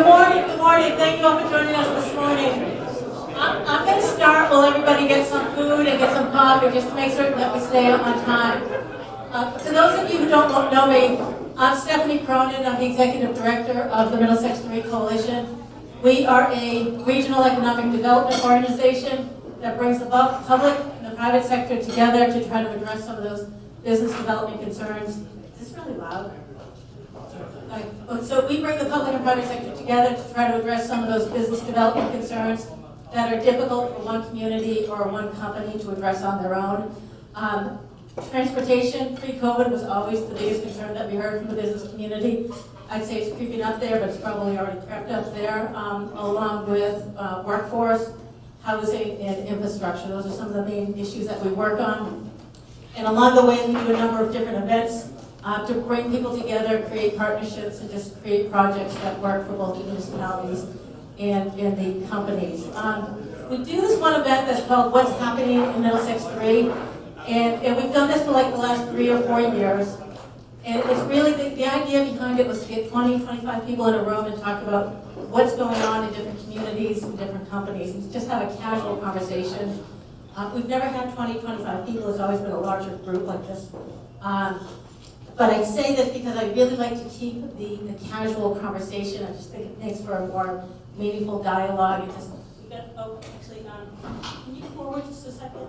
Good morning, good morning. Thank you all for joining us this morning. I'm going to start while everybody gets some food and get some coffee, just to make certain that we stay on time. For those of you who don't know me, I'm Stephanie Cronin. I'm the Executive Director of the Middlesex 3 Coalition. We are a regional economic development organization that brings the public and the private sector together to try to address some of those business development concerns. Is this really loud? So we bring the public and private sector together to try to address some of those business development concerns that are difficult for one community or one company to address on their own. Transportation pre-COVID was always the biggest concern that we heard from the business community. I'd say it's creeping up there, but it's probably already crept up there, along with workforce, housing, and infrastructure. Those are some of the main issues that we work on. And along the way, we do a number of different events to bring people together, create partnerships, and just create projects that work for both the municipalities and the companies. We do this one event that's called What's Happening in Middlesex 3, and we've done this for like the last 3 or 4 years. And it's really, the idea behind it was to get 20, 25 people in a room and talk about what's going on in different communities and different companies, and just have a casual conversation. We've never had 20, 25 people. It's always been a larger group like this. But I say this because I really like to keep the casual conversation. I just think it makes for a more meaningful dialogue. It just, can you forward just a second?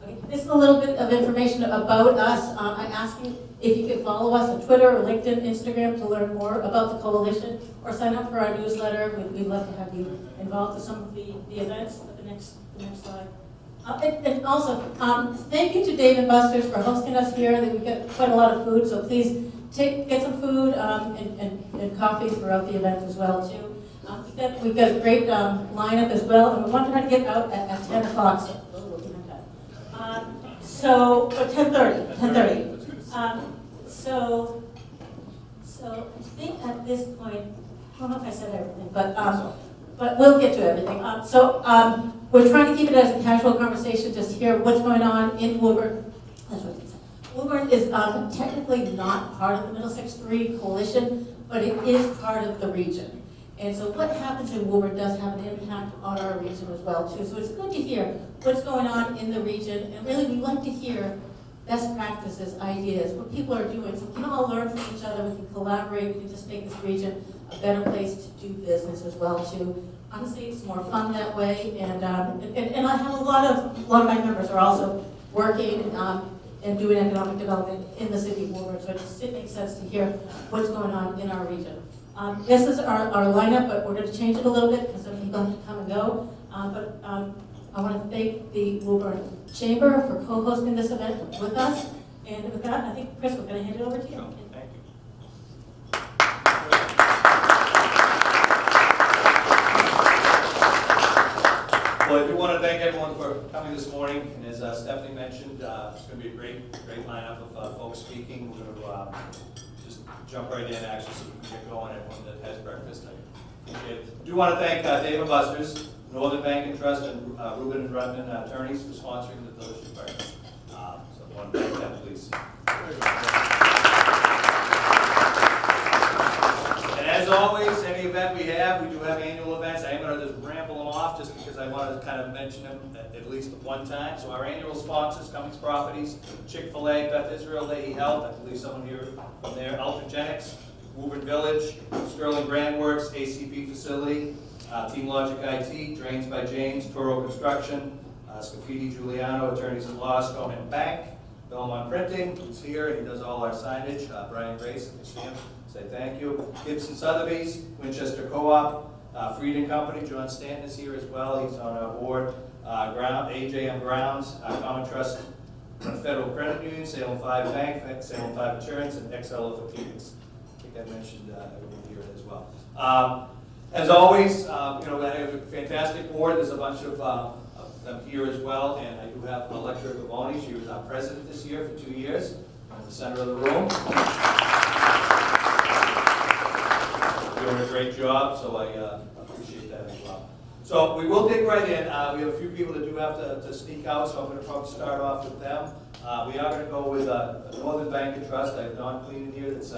Okay. This is a little bit of information about us. I ask you if you could follow us on Twitter or LinkedIn, Instagram to learn more about the coalition, or sign up for our newsletter. We'd love to have you involved with some of the events. The next slide. And also, thank you to Dave & Buster's for hosting us here. We've got quite a lot of food, so please get some food and coffee throughout the event as well too. We've got a great lineup as well, and we want to try to get out at 10 o'clock. So, or 10:30. So I think at this point, I don't know if I said everything, but we'll get to everything. We're trying to keep it as a casual conversation, just to hear what's going on in Woburn. That's what it said. Woburn is technically not part of the Middlesex 3 Coalition, but it is part of the region. And so what happens in Woburn does have an impact on our region as well too. So it's good to hear what's going on in the region, and really we like to hear best practices, ideas, what people are doing, so we can all learn from each other, we can collaborate, we can just make this region a better place to do business as well too. Honestly, it's more fun that way, and I have a lot of my members are also working and doing economic development in the city of Woburn, so it makes sense to hear what's going on in our region. This is our lineup, but we're going to change it a little bit because some people have to come and go. I want to thank the Woburn Chamber for co-hosting this event with us, and with that, I think, Chris, we're going to hand it over to you. Thank you. Well, I do want to thank everyone for coming this morning, and as Stephanie mentioned, it's going to be a great lineup of folks speaking. We're going to just jump right in, actually, so we can get going. Everyone that has breakfast, I appreciate it. I do want to thank Dave & Buster's, Northern Bank and Trust, and Reuben and Rudman attorneys for sponsoring the delicious breakfast. So I want to thank them, please. And as always, any event we do have annual events. I am going to just ramble them off just because I want to kind of mention them at least one time. So our annual sponsors, Cummings Properties, Chick-fil-A, Beth Israel, Leahy Health, I believe someone here from there, Ultragenics, Woburn Village, Sterling Brand Works, ACP Facility, Team Logic IT, Drains by James, Toro Construction, Scafidi Giuliano, Attorneys at Law, Stoneham Bank, Belmont Printing, who's here, and he does all our signage, Brian Grace, if you see him, say thank you. Gibson Sotheby's, Winchester Co-op, Frieden Company, John Stanton is here as well, he's on our board. AJM Grounds, Common Trust Federal Credit Union, Salem 5 Bank, Salem 5 Insurance, and XL Orthopedics. I think I mentioned everyone here as well. As always, I have a fantastic board. There's a bunch of them here as well, and I do have Electra Gavoni. She was our president this year for 2 years. I'm in the center of the room. Doing a great job, so I appreciate that as well. So we will dig right in. We have a few people that do have to sneak out, so I'm going to probably start off with them. We are going to go with Northern Bank and Trust. I have Don Clean in here that's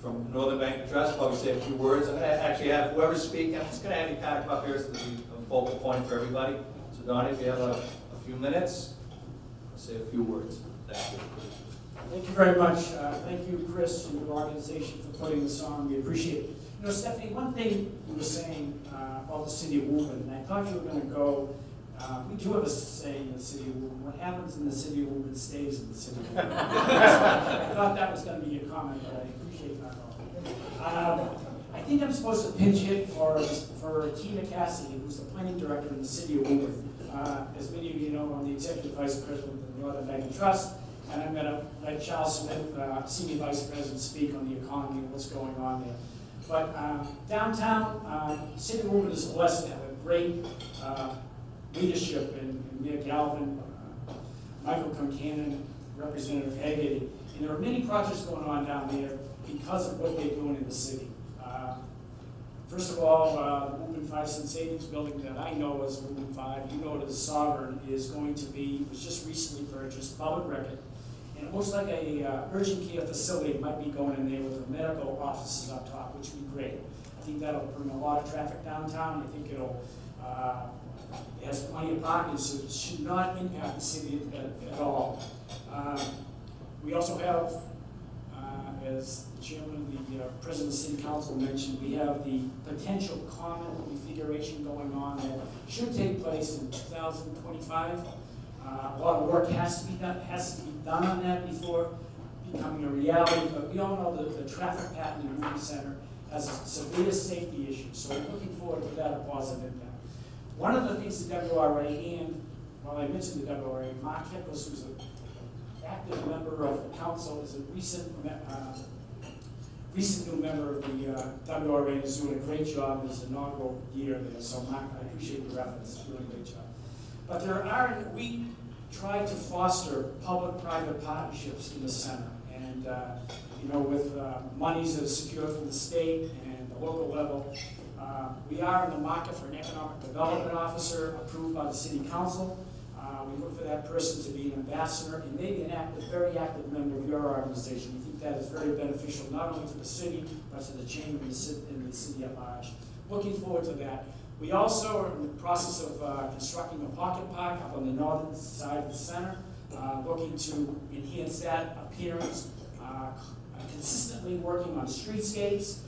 from Northern Bank and Trust, probably say a few words. I'm going to actually have whoever's speaking, I'm just going to have you kind of come up here so there'll be a focal point for everybody. So Donnie, if you have a few minutes, I'll say a few words. Thank you. Thank you very much. Thank you, Chris, and your organization for putting this on. We appreciate it. You know, Stephanie, one thing you were saying about the city of Woburn, and I thought you were going to go, we do have a saying in the city of Woburn, what happens in the city of Woburn stays in the city of Woburn. I thought that was going to be your comment, but I appreciate that. I think I'm supposed to pinch hit for Tina Cassidy, who's the planning director in the city of Woburn. As many of you know, I'm the executive vice president of the Northern Bank and Trust, and I'm going to let Charles Smith, senior vice president, speak on the economy and what's going on there. But downtown, City of Woburn is blessed to have a great leadership in Mayor Galvin, Michael Concanon, Representative Haggard, and there are many projects going on down there because of what they're doing in the city. First of all, the Woburn 5 Cent Savings Building that I know as Woburn 5, you know it as Sovereign, is going to be, was just recently purchased, public record. And it looks like a urgent care facility might be going in there with the medical offices up top, which would be great. I think that'll bring a lot of traffic downtown. I think it'll, it has plenty of parking, so it should not impact the city at all. We also have, as the chairman of the president of the city council mentioned, we have the potential common configuration going on that should take place in 2025. A lot of work has to be done on that before becoming a reality, but we all know that the traffic pattern in Woburn Center has a severe safety issue, so we're looking forward to that, a positive impact. One of the things the WRA, and while I mentioned the WRA, Mark Hickles, who's an active member of the council, is a recent new member of the WRA, and is doing a great job in his inaugural year there, so Mark, I appreciate your efforts, doing a great job. But we try to foster public-private partnerships in the center. And, you know, with monies that are secured from the state and the local level, we are in the market for an economic development officer approved by the city council. We look for that person to be an ambassador and maybe an very active member of your organization. We think that is very beneficial not only to the city, but to the chamber and the city at large. Looking forward to that. We also are in the process of constructing a pocket park up on the northern side of the center, looking to enhance that appearance, consistently working on streetscapes.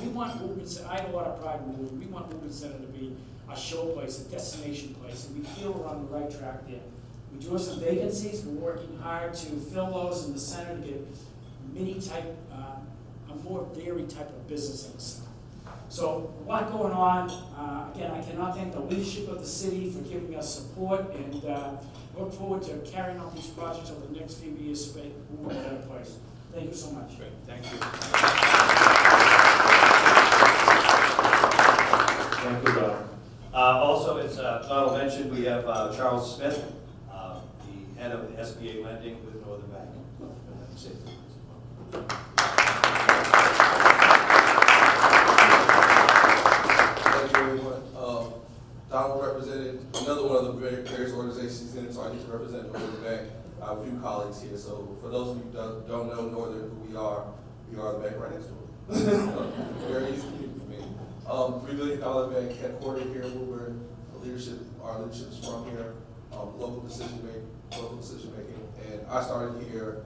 We want Woburn Center, I have a lot of pride in Woburn, we want Woburn Center to be a show place, a destination place, and we feel we're on the right track there. We do have some vacancies, we're working hard to fill those in the center to get mini-type, a more varied type of business in the center. So a lot going on. Again, I cannot thank the leadership of the city for giving us support, and look forward to carrying out these projects over the next few years to make Woburn a better place. Thank you so much. Great, thank you. Thank you, Robert. Also, as Donald mentioned, we have Charles Smith, the head of SBA lending with Northern Bank. Donald represented another one of the various organizations in it, so I need to represent Northern Bank. I have a few colleagues here, so for those of you who don't know Northern, who we are the bank right next door. Very easy for me. $3 billion bank headquartered here in Woburn. Our leadership is from here. Local decision making, and I started here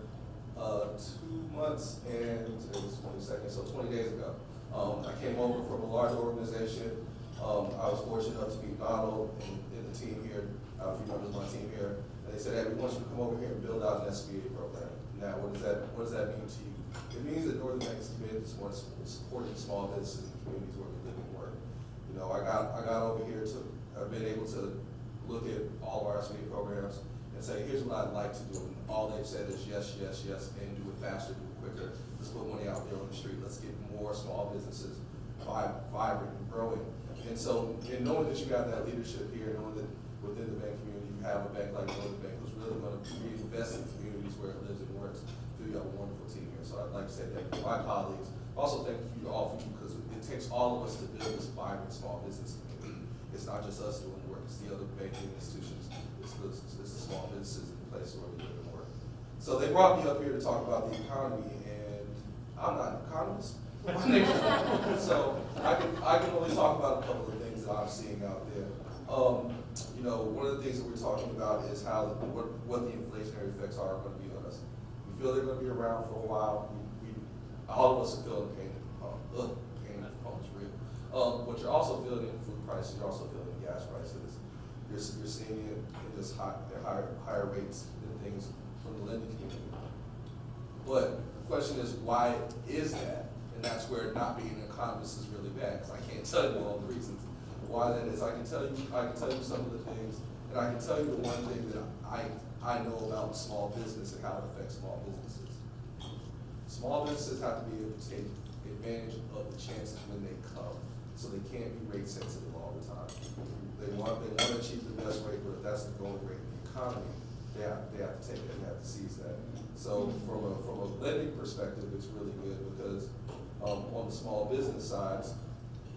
2 months and today's 22nd, so 20 days ago. I came over from a large organization. I was fortunate enough to meet Donald and the team here, a few members of my team here, and they said, hey, we want you to come over here and build out an SBA program. Now, what does that mean to you? It means that Northern Bank is committed to supporting small businesses and communities where we live and work. You know, I got over here I've been able to look at all of our SBA programs and say, here's what I'd like to do. And all they've said is yes, yes, yes, and do it faster, do it quicker. Let's put money out there on the street. Let's get more small businesses vibrant and growing. And so, in knowing that you got that leadership here, knowing that within the bank community you have a bank like Northern Bank who's really going to reinvest in communities where it lives and works, I feel you have a wonderful team here. So I'd like to say thank you to my colleagues. Also thank you to all of you, because it takes all of us to build this vibrant small business community. It's not just us doing the work, it's the other banking institutions, it's the small businesses in the place where we live and work. So they brought me up here to talk about the economy, and I'm not an economist. So I can only talk about a couple of things that I'm seeing out there. You know, one of the things that we're talking about is how what the inflationary effects are going to be on us. We feel they're going to be around for a while. All of us are feeling pain at the pump. Pain at the pump is real. But you're also feeling it in food prices. You're also feeling it in gas prices. You're seeing it in just higher rates and things from the lending community. But the question is, why is that? And that's where not being an economist is really bad, because I can't tell you all the reasons why that is. I can tell you some of the things, and I can tell you the one thing that I know about small business and how it affects small businesses. Small businesses have to be able to take advantage of the chances when they come, so they can't be rate sensitive all the time. They want to achieve the best rate, but if that's the going rate in the economy, they have to take it, they have to seize that. So from a lending perspective, it's really good because on the small business sides,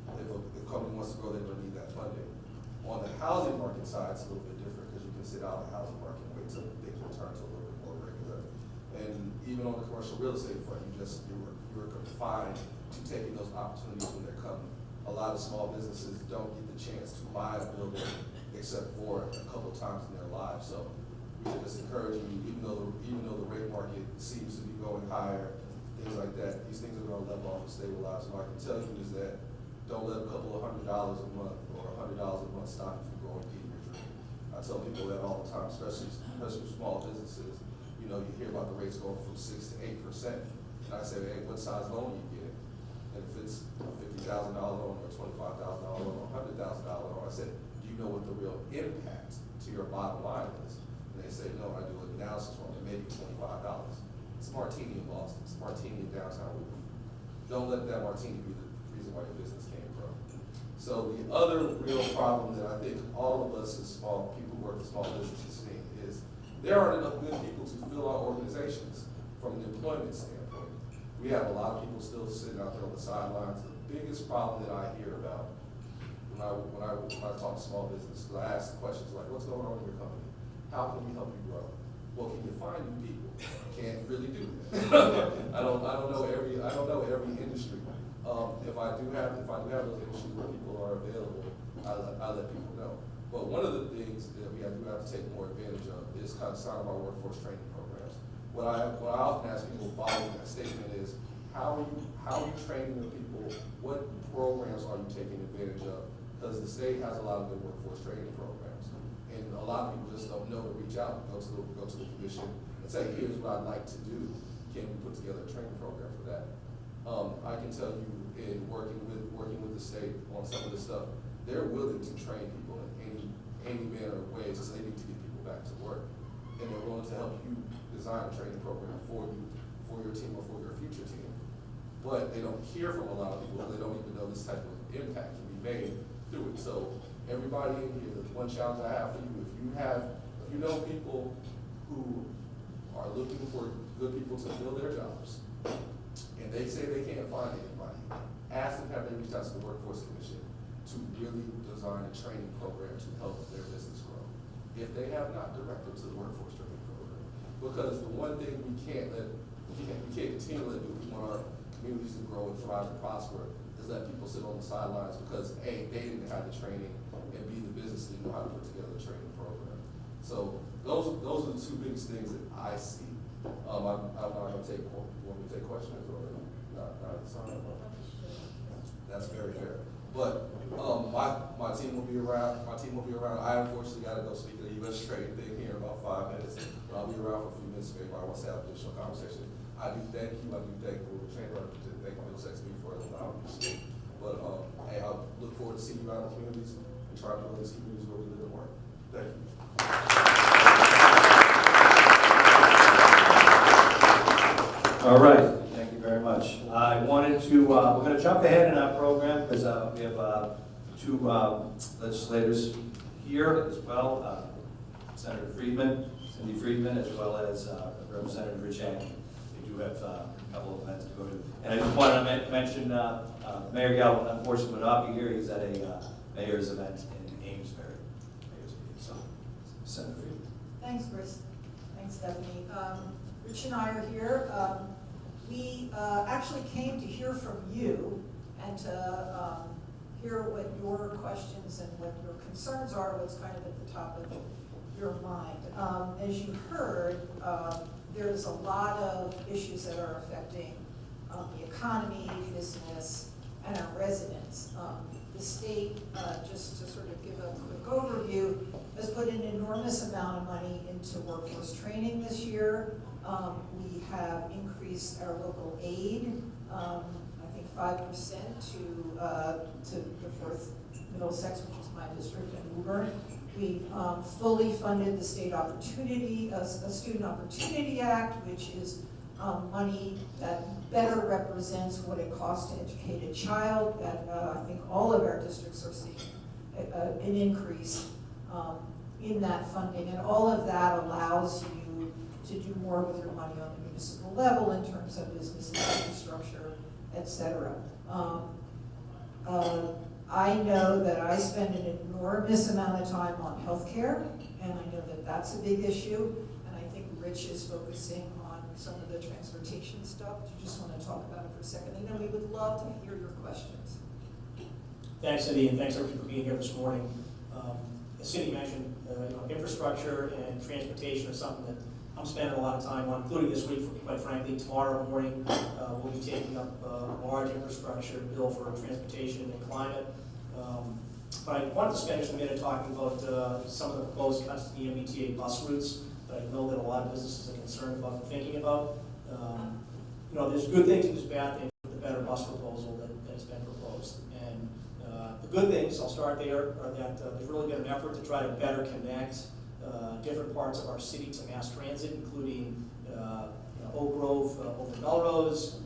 if a company wants to grow, they're going to need that funding. On the housing market side, it's a little bit different because you can sit out the housing market and wait till things return to a little bit more regular. And even on the commercial real estate front, you're confined to taking those opportunities when they're coming. A lot of small businesses don't get the chance to buy a building except for a couple of times in their lives. So we're just encouraging you, even though the rate market seems to be going higher, things like that, these things are going to level off and stabilize. And what I can tell you is that don't let a couple of $100 a month or $100 a month stop you from growing and getting your dream. I tell people that all the time, especially small businesses. You know, you hear about the rates going from 6 to 8%. And I say, hey, what size loan are you getting? And if it's a $50,000 loan or a $25,000 loan or a $100,000 loan, I said, do you know what the real impact to your bottom line is? And they say, no, I do an analysis on it, maybe $25. It's a martini in Boston, it's a martini in downtown Woburn. Don't let that martini be the reason why your business can't grow. So the other real problem that I think all of us as small people who work with small businesses see is there aren't enough good people to fill our organizations from an employment standpoint. We have a lot of people still sitting out there on the sidelines. The biggest problem that I hear about when I talk to small business, because I ask the questions like, what's going on in your company? How can we help you grow? Well, can you find new people? Can't really do that. I don't know every industry. If I do have those industries where people are available, I let people know. But one of the things that we do have to take more advantage of is kind of some of our workforce training programs. What I often ask people following that statement is, how are you training the people? What programs are you taking advantage of? Because the state has a lot of good workforce training programs. And a lot of people just don't know to reach out, go to the commission and say, here's what I'd like to do. Can we put together a training program for that? I can tell you in working with the state on some of this stuff, they're willing to train people in any manner of ways because they need to get people back to work. And they're willing to help you design a training program for you, for your team or for your future team. But they don't hear from a lot of people. They don't even know this type of impact can be made through it. So everybody in here, the one challenge I have for you, if you know people who are looking for good people to fill their jobs, and they say they can't find anybody, ask them have they reached out to the Workforce Commission to really design a training program to help their business grow. If they have not, direct them to the Workforce Training Program. Because the one thing we can't continually do if we want our communities to grow and thrive and prosper is let people sit on the sidelines because A, they didn't have the training, and B, the business didn't know how to put together a training program. So those are the two biggest things that I see. I'm not going to take questions or not at this time. That's very fair. But my team will be around. I unfortunately got to go speak at the U.S. trade thing here in about 5 minutes. But I'll be around for a few minutes if anybody wants to have additional conversation. I do thank you. I do thank the chamber. I do thank Middlesex for allowing me to speak. But hey, I look forward to seeing you out in the communities and trying to build these communities where we live and work. Thank you. All right, thank you very much. I wanted to, we're going to jump ahead in our program because we have two legislators here as well, Senator Cindy Friedman, as well as Representative Rich Agnew. They do have a couple of events to go to. And I just wanted to mention Mayor Galvin, unfortunately, will not be here. He's at a mayor's event in Amesbury. So, Senator Friedman. Thanks, Chris. Thanks, Stephanie. Rich and I are here we actually came to hear from you and to hear what your questions and what your concerns are, what's kind of at the top of your mind. As you heard, there's a lot of issues that are affecting the economy, business, and our residents. The state, just to sort of give a quick overview, has put an enormous amount of money into workforce training this year. We have increased our local aid, I think 5% to the Fourth Middlesex, which is my district, and Woburn. We've fully funded the state opportunity, a Student Opportunity Act, which is money that better represents what it costs to educate a child. That I think all of our districts are seeing an increase in that funding, and all of that allows you to do more with your money on the municipal level in terms of business infrastructure, et cetera. I know that I spend an enormous amount of time on healthcare, and I know that that's a big issue, and I think Rich is focusing on some of the transportation stuff. Do you just want to talk about it for a second? And then we would love to hear your questions. Thanks, Cindy, and thanks everybody for being here this morning. As Cindy mentioned, infrastructure and transportation are something that I'm spending a lot of time on, including this week, quite frankly. Tomorrow morning, we'll be taking up a large infrastructure bill for transportation and climate. But I wanted to spend just a minute talking about some of the proposed cuts to the MBTA bus routes that I know that a lot of businesses are concerned about and thinking about. There's good things and there's bad things with the better bus proposal that has been proposed. And the good things, I'll start there, are that there's really been an effort to try to better connect different parts of our city to mass transit, including Oak Grove over Melrose,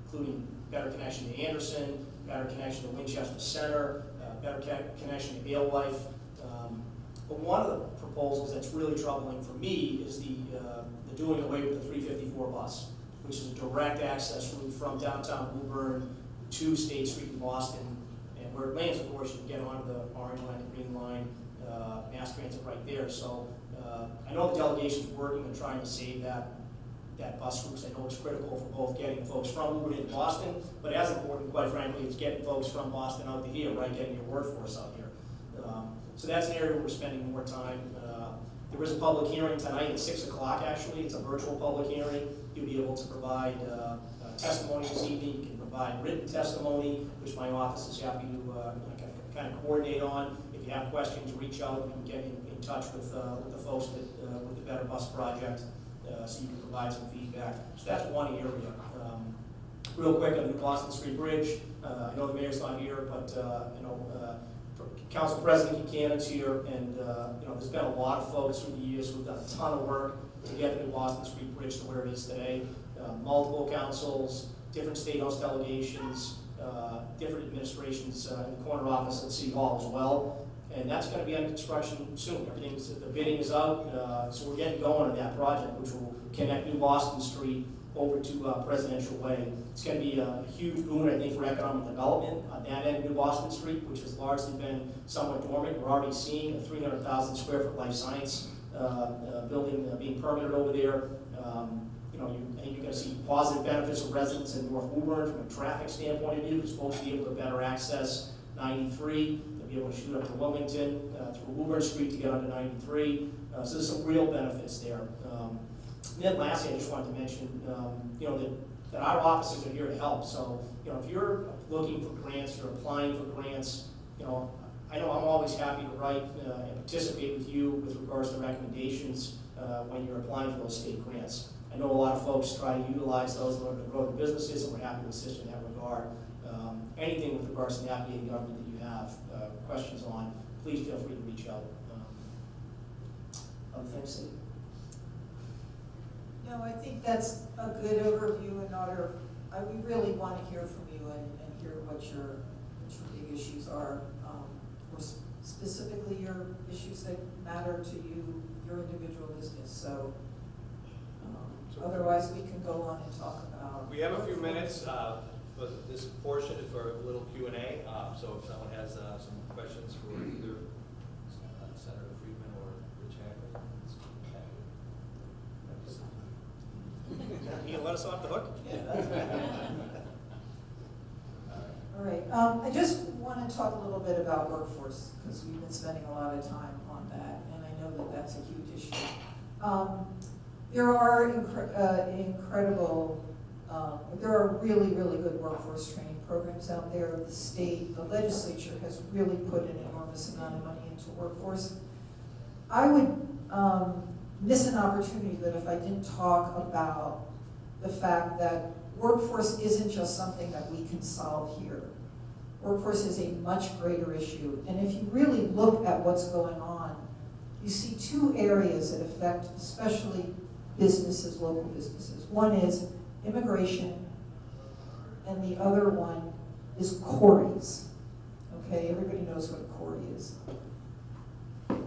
including better connection to Anderson, better connection to Winchester Center, better connection to Alewife. But one of the proposals that's really troubling for me is the doing away with the 354 bus, which is a direct access route from downtown Woburn to State Street in Boston. And where it lands, of course, you can get onto the orange line, the green line, mass transit right there. So I know the delegation's working on trying to save that bus route. I know it's critical for both getting folks from Woburn into Boston, but as important, quite frankly, is getting folks from Boston out to here, right? Getting your workforce out here. So that's an area where we're spending more time. There is a public hearing tonight at 6 o'clock, actually. It's a virtual public hearing. You'll be able to provide testimony this evening. You can provide written testimony, which my office is happy to kind of coordinate on. If you have questions, reach out. We can get in touch with the folks with the Better Bus Project so you can provide some feedback. So that's one area. Real quick on the New Boston Street Bridge. I know the mayor's not here, but Council President Buchanan's here, and there's been a lot of folks through the years who've done a ton of work to get the New Boston Street Bridge to where it is today. Multiple councils, different state house delegations, different administrations in the corner office at City Hall as well. And that's going to be under construction soon. The bidding is out, so we're getting going on that project, which will connect New Boston Street over to Presidential Way. It's going to be a huge boon, I think, for economic development on that end of New Boston Street, which has largely been somewhat dormant. We're already seeing a 300,000 square foot life science building being permitted over there. I think you're going to see positive benefits for residents in North Woburn from a traffic standpoint of view, because folks will be able to better access 93. They'll be able to shoot up to Wilmington through Woburn Street to get onto 93. So there's some real benefits there. And then lastly, I just wanted to mention, that our offices are here to help. So, if you're looking for grants, you're applying for grants, I know I'm always happy to write and participate with you with regards to recommendations when you're applying for those state grants. I know a lot of folks try to utilize those in order to grow their businesses, and we're happy to assist in that regard. Anything with regards to navigating government that you have questions on, please feel free to reach out. Other things, Cindy? No, I think that's a good overview in order. We really want to hear from you and hear what your big issues are, or specifically your issues that matter to you, your individual business. So otherwise, we can go on and talk about. We have a few minutes for this portion for a little Q&A. So if someone has some questions for either Senator Friedman or Rich Hagley. You can let let us off the hook? All right, I just want to talk a little bit about workforce, because we've been spending a lot of time on that, and I know that that's a huge issue. There are there are really, really good workforce training programs out there. The state, the legislature has really put an enormous amount of money into workforce. I would miss an opportunity that if I didn't talk about the fact that workforce isn't just something that we can solve here. Workforce is a much greater issue. And if you really look at what's going on, you see two areas that affect especially businesses, local businesses. One is immigration, and the other one is quarries. Okay, everybody knows what a quarry is.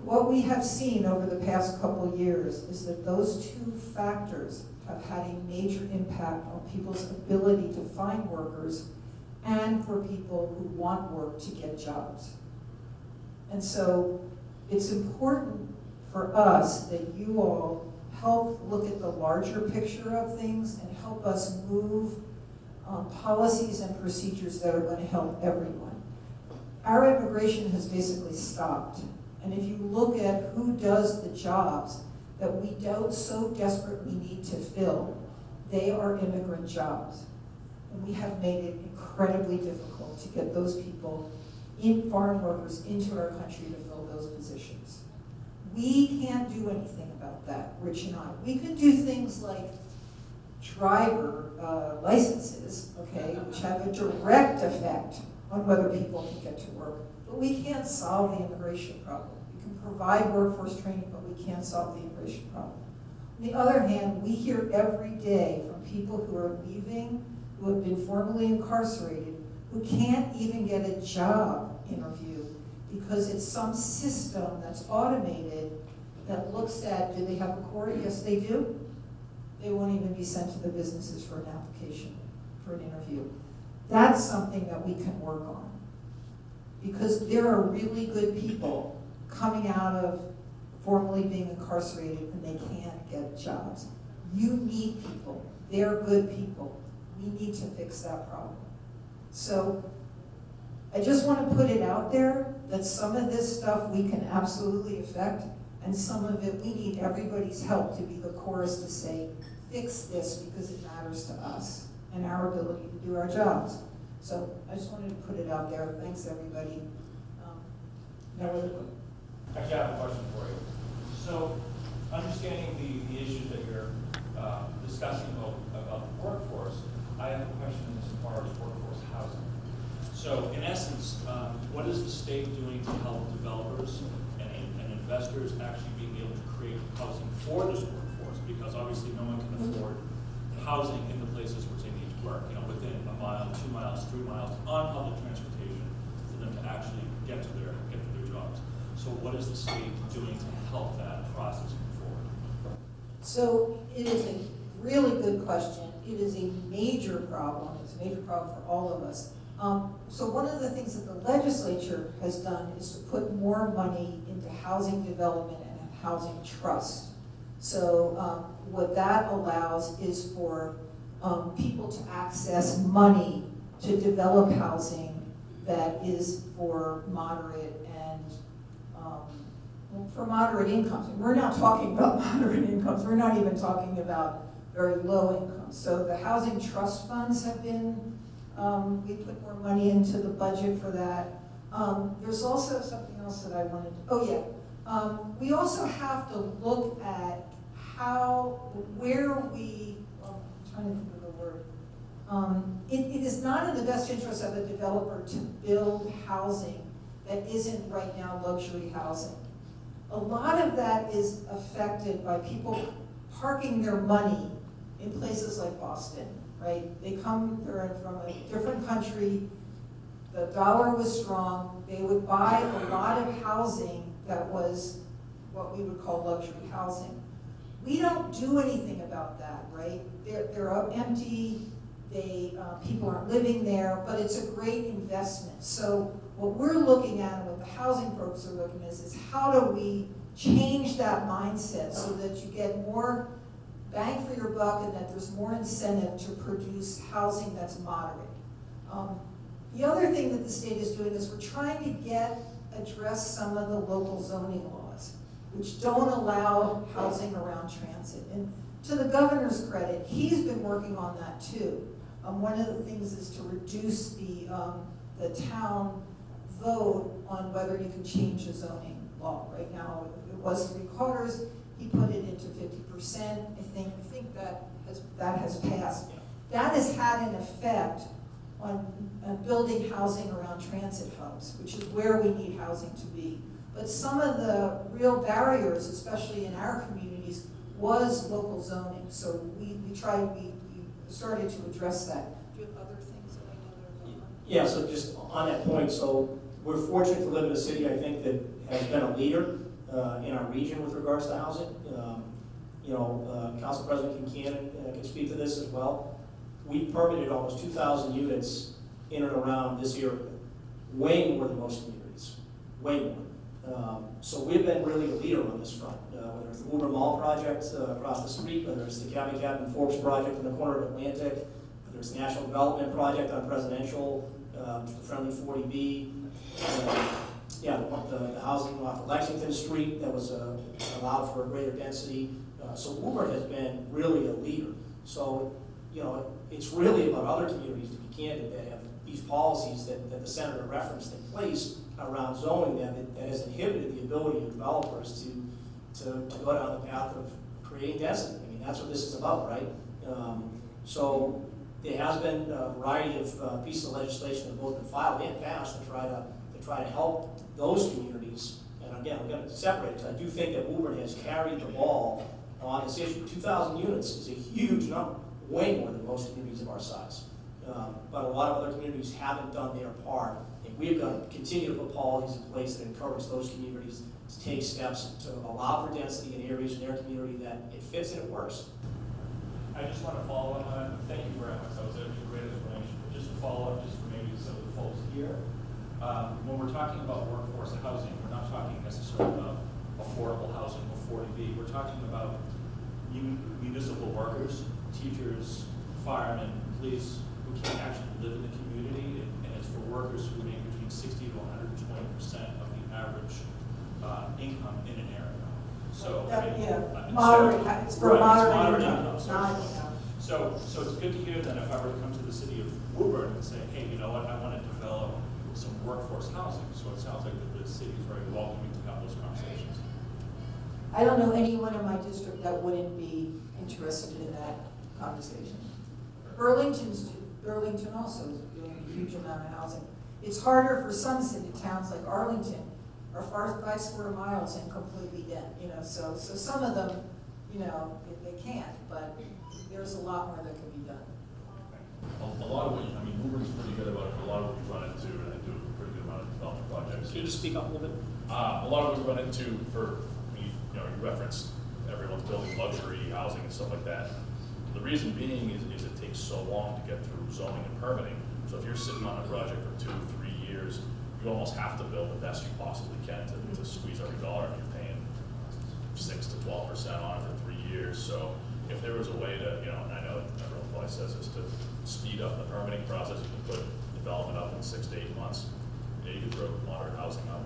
What we have seen over the past couple of years is that those two factors have had a major impact on people's ability to find workers and for people who want work to get jobs. And so it's important for us that you all help look at the larger picture of things and help us move policies and procedures that are going to help everyone. Our immigration has basically stopped. And if you look at who does the jobs that we don't so desperately need to fill, they are immigrant jobs. And we have made it incredibly difficult to get those people, foreign workers, into our country to fill those positions. We can't do anything about that, Rich and I. We can do things like driver licenses, okay, which have a direct effect on whether people can get to work. But we can't solve the immigration problem. We can provide workforce training, but we can't solve the immigration problem. On the other hand, we hear every day from people who are leaving, who have been formerly incarcerated, who can't even get a job interview because it's some system that's automated that looks at, do they have a quarry? Yes, they do. They won't even be sent to the businesses for an application, for an interview. That's something that we can work on. Because there are really good people coming out of formerly being incarcerated and they can't get jobs. You need people. They're good people. We need to fix that problem. So I just want to put it out there that some of this stuff we can absolutely affect, and some of it we need everybody's help to be the chorus to say, fix this because it matters to us and our ability to do our jobs. So I just wanted to put it out there. Thanks, everybody. No other questions? Actually, I have a question for you. So, understanding the issues that you're discussing about the workforce, I have a question as far as workforce housing. So, in essence, what is the state doing to help developers and investors actually being able to create housing for this workforce? Because obviously no one can afford housing in the places which they need to work, within a mile, 2 miles, 3 miles on public transportation for them to actually get to their jobs. So what is the state doing to help that process move forward? So it is a really good question. It is a major problem. It's a major problem for all of us. So one of the things that the legislature has done is to put more money into housing development and a housing trust. So what that allows is for people to access money to develop housing that is for moderate and for moderate incomes. And we're not talking about moderate incomes. We're not even talking about very low incomes. So the housing trust funds have been, we put more money into the budget for that. There's also something else that I wanted to, we also have to look at where we, I'm trying to think of the word. It is not in the best interest of a developer to build housing that isn't right now luxury housing. A lot of that is affected by people parking their money in places like Boston, right? They're from a different country, the dollar was strong, they would buy a lot of housing that was what we would call luxury housing. We don't do anything about that, right? They're empty, people aren't living there, but it's a great investment. So what we're looking at and what the housing folks are looking at is how do we change that mindset so that you get more bang for your buck and that there's more incentive to produce housing that's moderate. The other thing that the state is doing is we're trying to address some of the local zoning laws, which don't allow housing around transit. And to the governor's credit, he's been working on that too. One of the things is to reduce the town vote on whether you can change the zoning law. Right now, it was 3/4. He put it into 50%. I think that has passed. That has had an effect on building housing around transit hubs, which is where we need housing to be. But some of the real barriers, especially in our communities, was local zoning. So we started to address that. Do you have other things that I know that are going on? Yeah, so just on that point, so we're fortunate to live in a city, I think, that has been a leader in our region with regards to housing. Council President Kincannon can speak to this as well. We've permitted almost 2,000 units in and around this area, way more than most communities, way more. So we've been really a leader on this front, whether it's the Woburn Mall project across the street, whether it's the Cabin Captain Forbes project in the corner of Atlantic, whether it's the National Development Project on Presidential, the Friendly 40B, the housing off of Lexington Street that was allowed for a greater density. So Woburn has been really a leader. So, it's really about other communities, to be candid, that have these policies that the Senator referenced in place around zoning that has inhibited the ability of developers to go down the path of creating density. I mean, that's what this is about, right? So there has been a variety of pieces of legislation that have both been filed and passed to try to help those communities. And again, I'm going to separate it, because I do think that Woburn has carried the ball on this issue. 2,000 units is a huge number, way more than most communities of our size. But a lot of other communities haven't done their part. And we've got to continue to put policies in place that encourage those communities to take steps to allow for density in areas in their community that it fits and it works. I just want to follow up on that. Thank you very much. That was a great explanation. But just to follow up, just for maybe some of the folks here, when we're talking about workforce housing, we're not talking necessarily about affordable housing or 40B. We're talking about municipal workers, teachers, firemen, police, who can't actually live in the community, and it's for workers who make between 60 to 120% of the average income in an area. So, moderate, it's for moderate income. income. So it's good to hear that if I were to come to the city of Woburn and say, hey, you know what, I want to develop some workforce housing. So it sounds like the city is very welcoming to have those conversations. I don't know anyone in my district that wouldn't be interested in that conversation. Burlington also is doing a huge amount of housing. It's harder for some city towns like Arlington are 5 square miles and completely dead. So some of them, they can't, but there's a lot more that can be done. A lot of what, Wooburn's pretty good about it. A lot of what we run into, and I do a pretty good amount of development projects. Can you just speak up a little bit? A lot of what we run into you referenced everyone's building luxury housing and stuff like that. The reason being is it takes so long to get through zoning and permitting. So if you're sitting on a project for 2 or 3 years, you almost have to build the best you possibly can to squeeze every dollar, and you're paying 6 to 12% on it for 3 years. So if there was a way to, and I know everyone probably says this, to speed up the permitting process, you can put development up in 6 to 8 months. You can throw moderate housing up.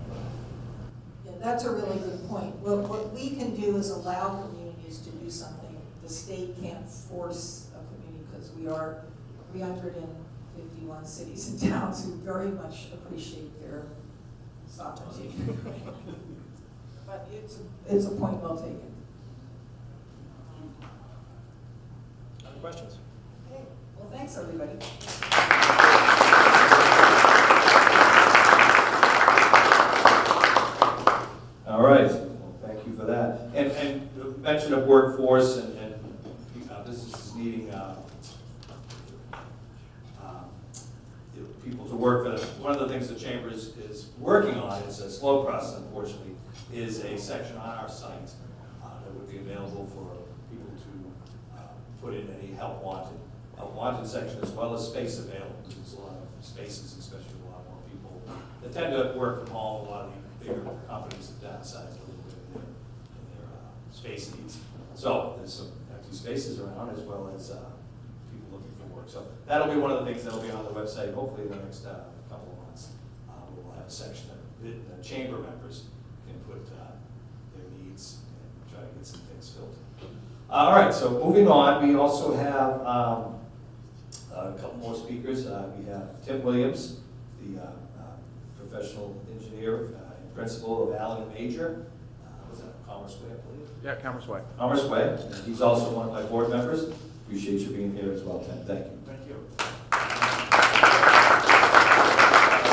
Yeah, that's a really good point. What we can do is allow communities to do something. The state can't force a community, because we are 351 cities and towns who very much appreciate their sovereignty. But it's a point well taken. Other questions? Okay, well, thanks, everybody. All right, well, thank you for that. And you mentioned of workforce, and this is needing people to work for them. One of the things the Chamber is working on, it's a slow process unfortunately, is a section on our site that would be available for people to put in any help wanted section, as well as space available. There's a lot of spaces, especially a lot more people that tend to work from home. A lot of the bigger companies have downsized a little bit in their space needs. So there's some empty spaces around, as well as people looking for work. So that'll be one of the things that'll be on the website, hopefully in the next couple of months. We'll have a section that the chamber members can put their needs and try to get some things filled. All right, so moving on, we also have a couple more speakers. We have Tim Williams, the professional engineer and principal of Allen and Major. Was that Commerce Way, I believe? Yeah, Commerce Way. Commerce Way. And he's also one of my board members. Appreciate you being here as well, Tim. Thank you. Thank you.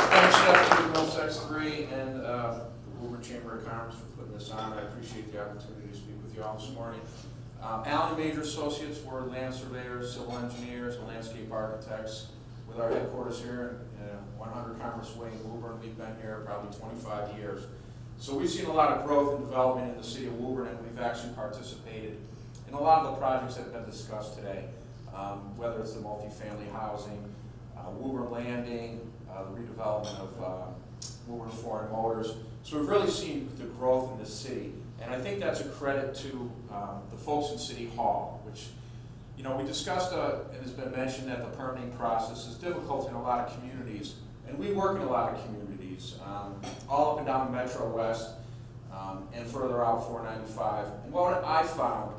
Thanks, Jeff, to Middlesex 3 and the Woburn Chamber of Commerce for putting this on. I appreciate the opportunity to speak with you all this morning. Allen and Major Associates, we're land surveyors, civil engineers, and landscape architects with our headquarters here in 100 Commerce Way in Woburn. We've been here probably 25 years. So we've seen a lot of growth and development in the city of Woburn, and we've actually participated in a lot of the projects that have been discussed today, whether it's the multifamily housing, Woburn Landing, the redevelopment of Woburn Foreign Motors. So we've really seen the growth in this city, and I think that's a credit to the folks in City Hall, which, you know, we discussed, and it's been mentioned that the permitting process is difficult in a lot of communities, and we work in a lot of communities, all up and down the Metro West, and further out 495. And what I found,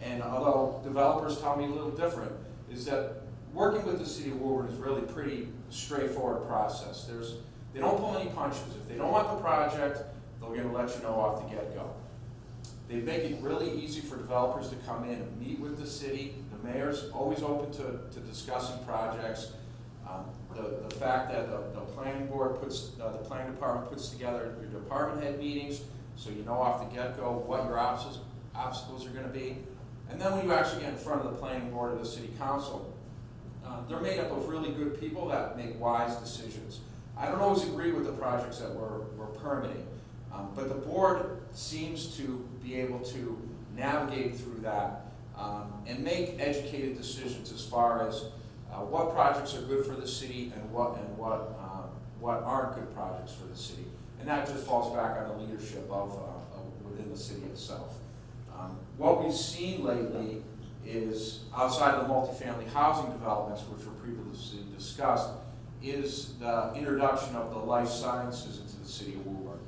and although developers tell me a little different, is that working with the city of Woburn is really pretty straightforward process. They don't pull any punches. If they don't want the project, they're going to let you know off the get-go. They make it really easy for developers to come in and meet with the city. The mayor's always open to discussing projects. The fact that the planning board the planning department puts together your department head meetings, so you know off the get-go what your obstacles are going to be. And then when you actually get in front of the planning board or the city council, they're made up of really good people that make wise decisions. I don't always agree with the projects that we're permitting, but the board seems to be able to navigate through that and make educated decisions as far as what projects are good for the city and what aren't good projects for the city. And that just falls back on the leadership of within the city itself. What we've seen lately is, outside of the multifamily housing developments, which were previously discussed, is the introduction of the life sciences into the city of Woburn.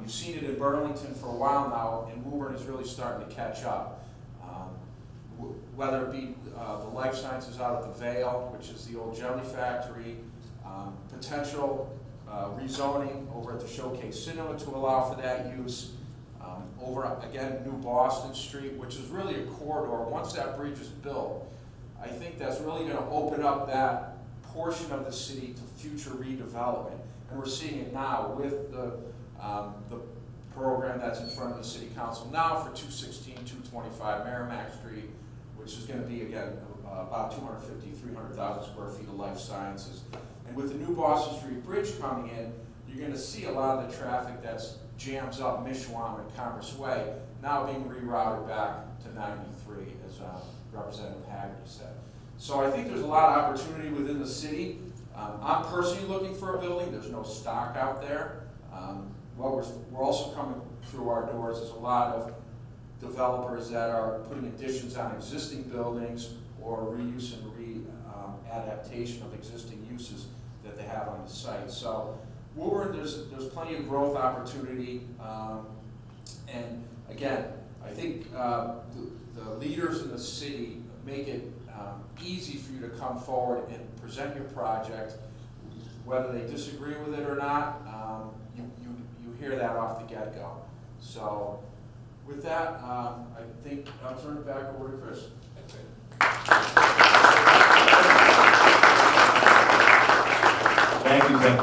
You've seen it in Burlington for a while now, and Woburn is really starting to catch up. Whether it be the life sciences out at the Vale, which is the old jelly factory, potential rezoning over at the Showcase Cinema to allow for that use, over, again, New Boston Street, which is really a corridor. Once that bridge is built, I think that's really going to open up that portion of the city to future redevelopment. And we're seeing it now with the program that's in front of the city council now for 216, 225 Merrimack Street, which is going to be, again, about 250, 300,000 square feet of life sciences. And with the New Boston Street Bridge coming in, you're going to see a lot of the traffic that's jams up Mishwam and Commerce Way now being rerouted back to 93, as Representative Haggerty said. So I think there's a lot of opportunity within the city. I'm personally looking for a building. There's no stock out there. What we're also coming through our doors is a lot of developers that are putting additions on existing buildings or reuse and adaptation of existing uses that they have on the site. So Woburn, there's plenty of growth opportunity, and again, I think the leaders in the city make it easy for you to come forward and present your project, whether they disagree with it or not. You hear that off the get-go. So with that, I think I'll turn it back over to Chris. Thank you, Tim.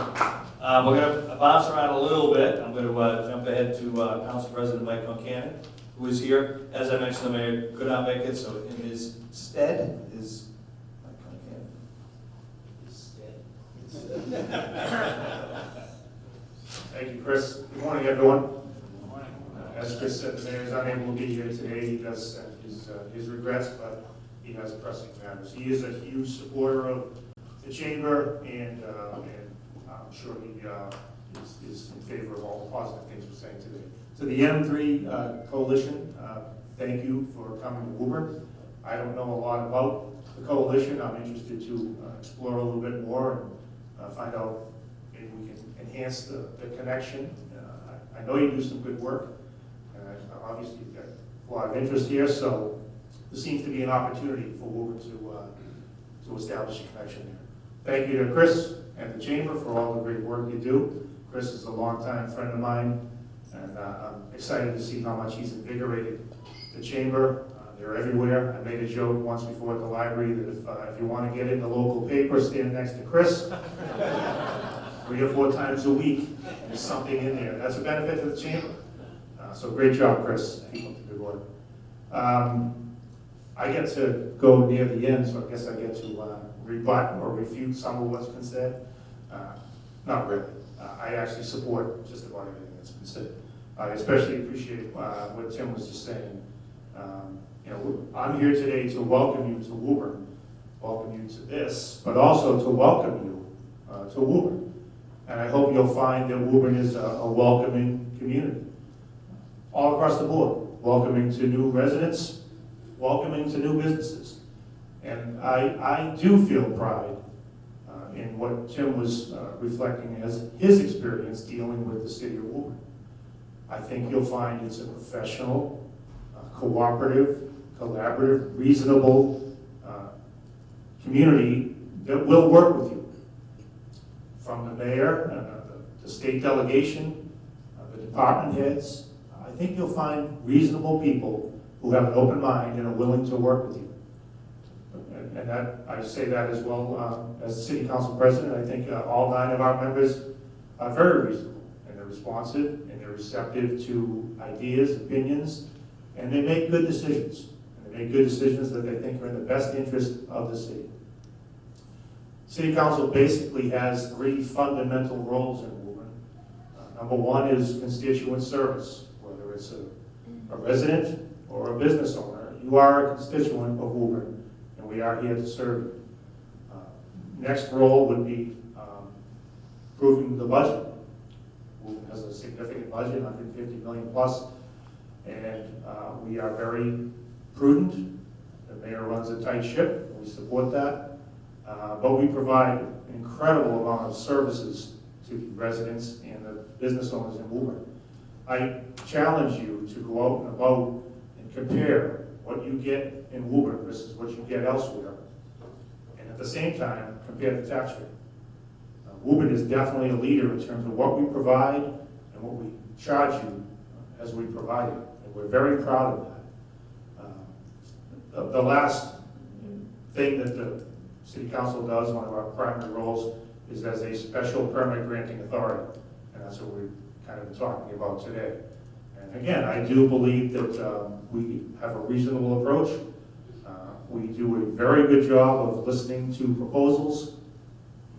We're going to bounce around a little bit. I'm going to jump ahead to Council President Mike Concannon, who is here. As I mentioned, the mayor could not make it, so in his stead is Mike Concannon. Thank you, Chris. Good morning, everyone. Good morning. As Chris said, the mayor is unable to be here today. He does send his regrets, but he has pressing matters. He is a huge supporter of the chamber, and I'm sure he is in favor of all the positive things we're saying today. To the M3 Coalition, thank you for coming to Woburn. I don't know a lot about the coalition. I'm interested to explore a little bit more and find out maybe we can enhance the connection. I know you do some good work, and obviously you've got a lot of interest here, so there seems to be an opportunity for Woburn to establish a connection there. Thank you to Chris and the Chamber for all the great work you do. Chris is a longtime friend of mine, and I'm excited to see how much he's invigorated the Chamber. They're everywhere. I made a joke once before at the library that if you want to get in the local paper, stand next to Chris 3 or 4 times a week. There's something in there. That's a benefit to the Chamber. So great job, Chris. Keep up the good work. I get to go near the end, so I guess I get to rebut or refute some of what's been said. Not really. I actually support just about everything that's been said. I especially appreciate what Tim was just saying. I'm here today to welcome you to Woburn, welcome you to this, but also to welcome you to Woburn. And I hope you'll find that Woburn is a welcoming community. All across the board, welcoming to new residents, welcoming to new businesses. And I do feel pride in what Tim was reflecting as his experience dealing with the city of Woburn. I think you'll find it's a professional, cooperative, collaborative, reasonable community that will work with you. From the mayor, the state delegation, the department heads, I think you'll find reasonable people who have an open mind and are willing to work with you. And that, I say that as well as the city council president. I think all 9 of our members are very reasonable, and they're responsive, and they're receptive to ideas, opinions, and they make good decisions. And they make good decisions that they think are in the best interest of the city. City council basically has 3 fundamental roles in Woburn. Number 1 is constituent service, whether it's a resident or a business owner. You are a constituent of Woburn, and we are here to serve you. Next role would be approving the budget. Woburn has a significant budget, 150 million plus, and we are very prudent. The mayor runs a tight ship, and we support that. But we provide an incredible amount of services to the residents and the business owners in Woburn. I challenge you to go out and about and compare what you get in Woburn versus what you get elsewhere. And at the same time, compare the tax rate. Woburn is definitely a leader in terms of what we provide and what we charge you as we provide it. And we're very proud of that. The last thing that the City Council does, one of our primary roles, is as a special permit granting authority. And that's what we're kind of talking about today. And again, I do believe that we have a reasonable approach. We do a very good job of listening to proposals,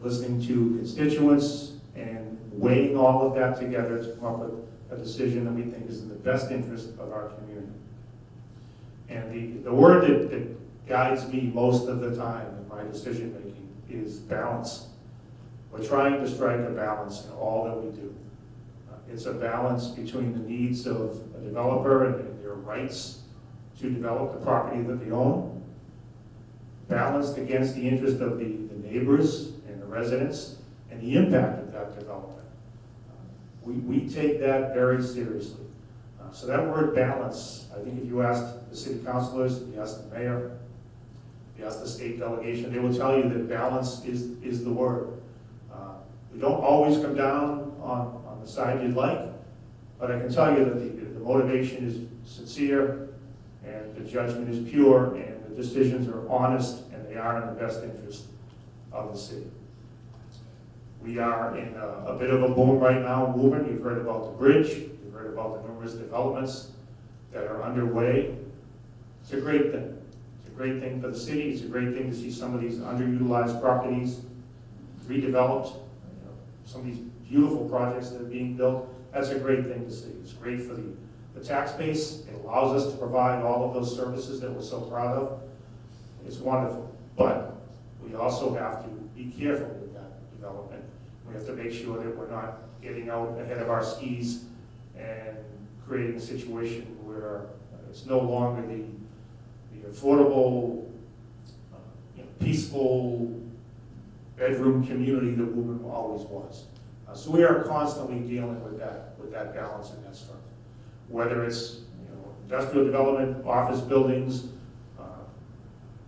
listening to constituents, and weighing all of that together to come up with a decision that we think is in the best interest of our community. And the word that guides me most of the time in my decision making is balance. We're trying to strike a balance in all that we do. It's a balance between the needs of a developer and their rights to develop the property that they own, balanced against the interest of the neighbors and the residents and the impact of that development. We take that very seriously. So that word balance, I think if you asked the city councilors, if you asked the mayor, if you asked the state delegation, they will tell you that balance is the word. We don't always come down on the side you'd like, but I can tell you that the motivation is sincere, and the judgment is pure, and the decisions are honest, and they are in the best interest of the city. We are in a bit of a boom right now in Woburn. You've heard about the bridge. You've heard about the numerous developments that are underway. It's a great thing. It's a great thing for the city. It's a great thing to see some of these underutilized properties redeveloped. Some of these beautiful projects that are being built. That's a great thing to see. It's great for the tax base. It allows us to provide all of those services that we're so proud of. It's wonderful. But we also have to be careful with that development. We have to make sure that we're not getting out ahead of our skis and creating a situation where it's no longer the the affordable, peaceful bedroom community that Woburn always was. So we are constantly dealing with that balance and that struggle. Whether it's industrial development, office buildings,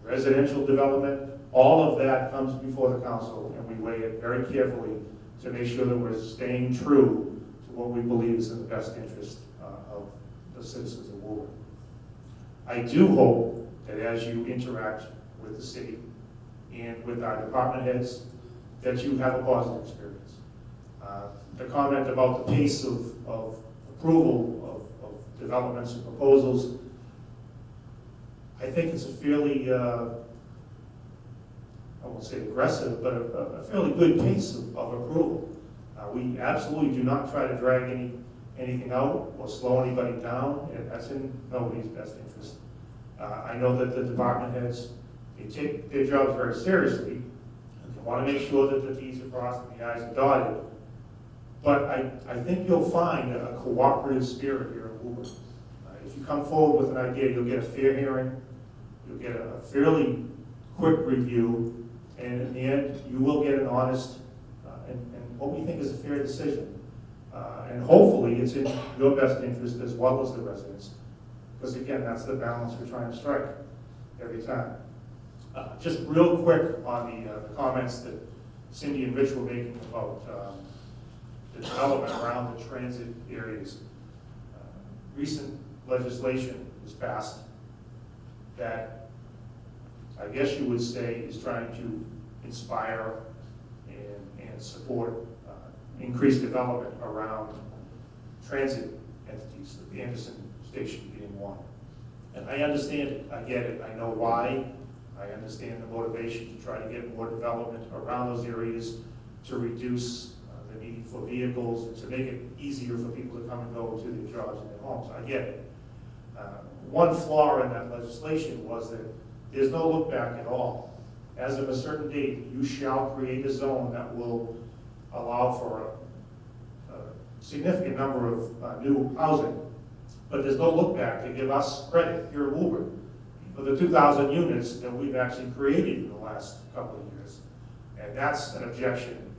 residential development, all of that comes before the council, and we weigh it very carefully to make sure that we're staying true to what we believe is in the best interest of the citizens of Woburn. I do hope that as you interact with the city and with our department heads, that you have a positive experience. The comment about the pace of approval of developments and proposals, I think it's a fairly, I won't say aggressive, but a fairly good pace of approval. We absolutely do not try to drag anything out or slow anybody down, and that's in nobody's best interest. I know that the department heads, they take their jobs very seriously. They want to make sure that the T's are crossed and the I's are dotted. But I think you'll find a cooperative spirit here in Woburn. If you come forward with an idea, you'll get a fair hearing, you'll get a fairly quick review, and in the end, you will get an honest and what we think is a fair decision. And hopefully, it's in your best interest as well as the residents, because again, that's the balance we're trying to strike every time. Just real quick on the comments that Cindy and Rich were making about the development around the transit areas. Recent legislation was passed that I guess you would say is trying to inspire and support increased development around transit entities, the Anderson Station being one. And I understand it, I get it, I know why. I understand the motivation to try to get more development around those areas to reduce the need for vehicles and to make it easier for people to come and go to their jobs and their homes. I get it. One flaw in that legislation was that there's no look back at all. As of a certain date, you shall create a zone that will allow for a significant number of new housing, but there's no look back to give us credit here at Woburn for the 2,000 units that we've actually created in the last couple of years. And that's an objection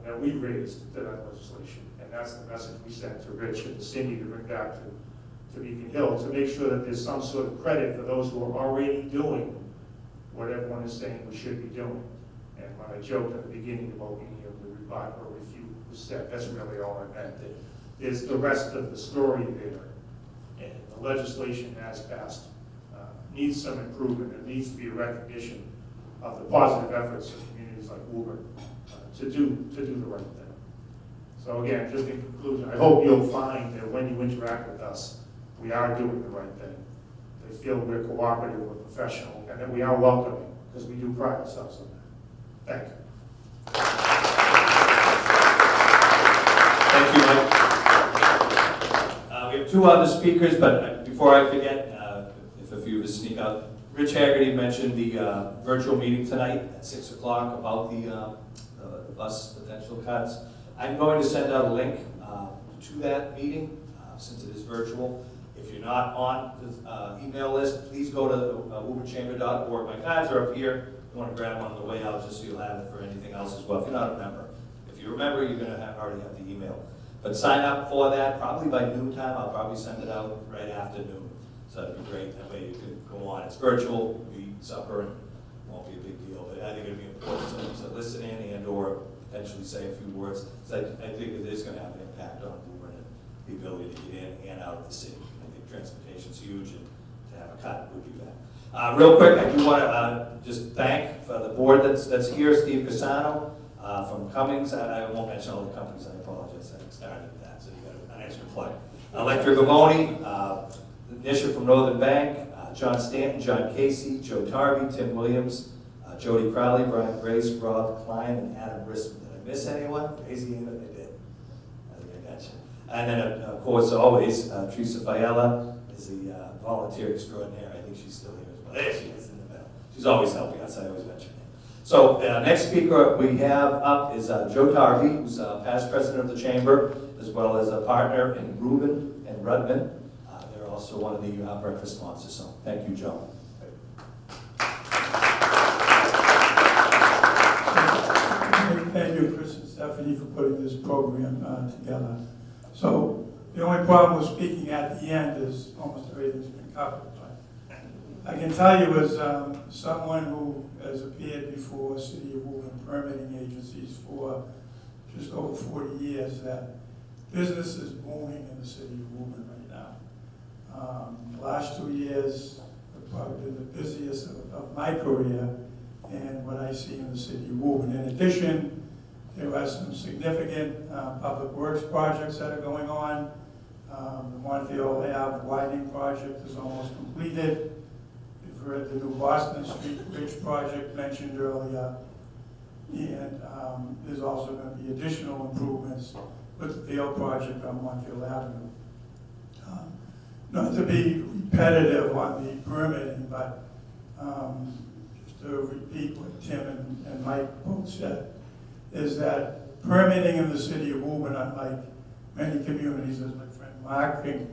that we raised to that legislation. And that's the message we sent to Rich and Cindy to bring back to Beacon Hill, to make sure that there's some sort of credit for those who are already doing what everyone is saying we should be doing. And when I joked at the beginning about being able to rebut or refute was said, that's really all I meant. There's the rest of the story there. And the legislation has passed needs some improvement. There needs to be a recognition of the positive efforts of communities like Woburn to do the right thing. So again, just in conclusion, I hope you'll find that when you interact with us, we are doing the right thing. They feel we're cooperative, we're professional, and that we are welcoming, because we do pride ourselves on that. Thank you. Thank you, Mike. We have two other speakers, but before I forget, if a few of us sneak out, Rich Haggerty mentioned the virtual meeting tonight at 6 o'clock about the bus potential cuts. I'm going to send out a link to that meeting since it is virtual. If you're not on the email list, please go to woburnchamber.org. My cards are up here. You want to grab one on the way out just so you'll have it for anything else as well. If you're not a member, if you remember, you're going to already have the email. But sign up for that probably by noontime. I'll probably send it out right after noon. So that'd be great. That way you can go on. It's virtual. We eat supper and it won't be a big deal. But I think it'd be important to listen in and or potentially say a few words. So I think it is going to have an impact on Woburn and the ability to get in and out of the city. I think transportation's huge, and to have a cut would be bad. Real quick, I do want to just thank for the board that's here, Steve Casano from Cummings. I won't mention all the companies. I apologize. I started with that, so you got an extra plug. Electric Gavoni, Nisha from Northern Bank, John Stanton, John Casey, Joe Tarvey, Tim Williams, Jody Crowley, Brian Grace, Rob Klein, and Adam Risman. Did I miss anyone? Raise your hand if I did. I think I got you. And then, of course, always, Teresa Fiella is the volunteer extraordinaire. I think she's still here as well. There she is in the middle. She's always helping us. I always mention her. So next speaker we have up is Joe Tarvey, who's past president of the chamber, as well as a partner in Reuben and Rudman. They're also one of the breakfast sponsors. So thank you, Joe. Stephanie for putting this program together. So the only problem with speaking at the end is almost everything's been covered. But I can tell you as someone who has appeared before City of Woburn permitting agencies for just over 40 years that business is booming in the City of Woburn right now. The last 2 years have probably been the busiest of my career and what I see in the City of Woburn. In addition, there are some significant public works projects that are going on. The Monfield Ave widening project is almost completed. You've heard the new Boston Street Bridge project mentioned earlier. And there's also going to be additional improvements with the Vail project on Monfield Avenue. Not to be repetitive on the permitting, but just to repeat what Tim and Mike both said, is that permitting in the City of Woburn, unlike many communities, as my friend Mark can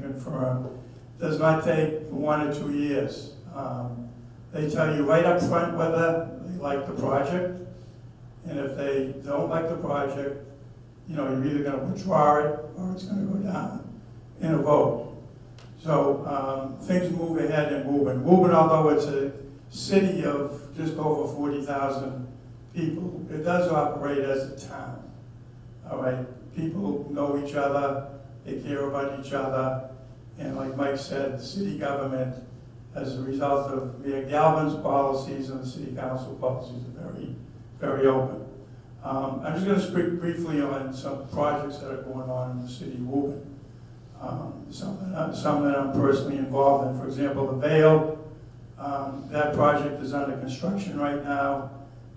confirm, does not take 1 or 2 years. They tell you right up front whether they like the project, and if they don't like the project, you know, you're either going to withdraw it or it's going to go down in a vote. So things move ahead in Woburn. Woburn, although it's a city of just over 40,000 people, it does operate as a town. All right, people know each other, they care about each other, and like Mike said, the city government, as a result of Mayor Galvin's policies and the city council policies, are very, very open. I'm just going to speak briefly on some projects that are going on in the city of Woburn. Some that I'm personally involved in. For example, the Vail, that project is under construction right now.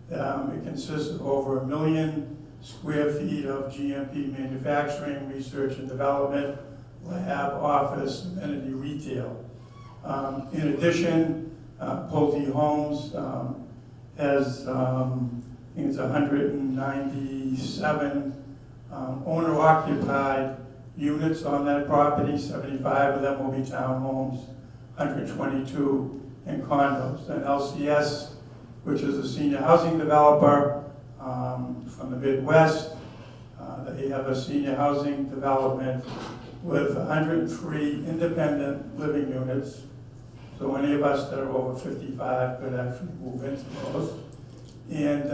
It consists of over 1 million square feet of GMP manufacturing, research and development, lab, office, amenity, retail. In addition, Pulte Homes has, I think it's 197 owner-occupied units on that property. 75 of them will be townhomes, 122 in condos. And LCS, which is a senior housing developer from the Midwest, they have a senior housing development with 103 independent living units. So any of us that are over 55 could actually move into those. And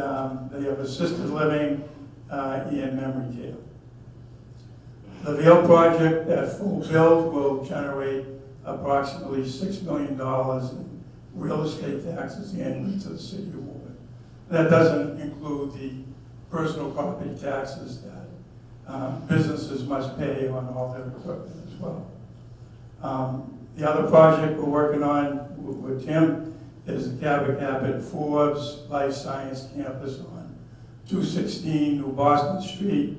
they have assisted living and memory care. The Vail project at full build will generate approximately $6 million in real estate taxes annually to the city of Woburn. That doesn't include the personal property taxes that businesses must pay on all their equipment as well. The other project we're working on with Tim is the Cabot Forbes Life Science Campus on 216 New Boston Street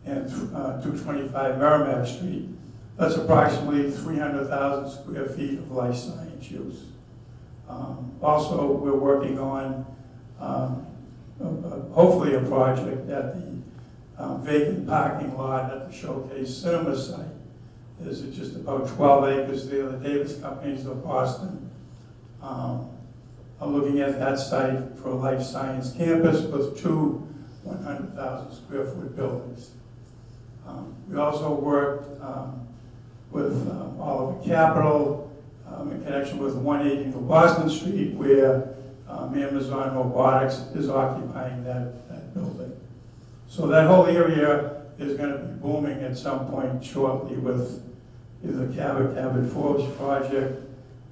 and 225 Merrimack Street. That's approximately 300,000 square feet of life science use. Also, we're working on hopefully a project at the vacant parking lot at the Showcase Cinema site. There's just about 12 acres there. The Davis Companies of Boston are looking at that site for a life science campus with 2 100,000 square foot buildings. We also worked with Oliver Capital in connection with 180 New Boston Street, where Amazon Robotics is occupying that building. So that whole area is going to be booming at some point shortly with the Cabot Forbes project,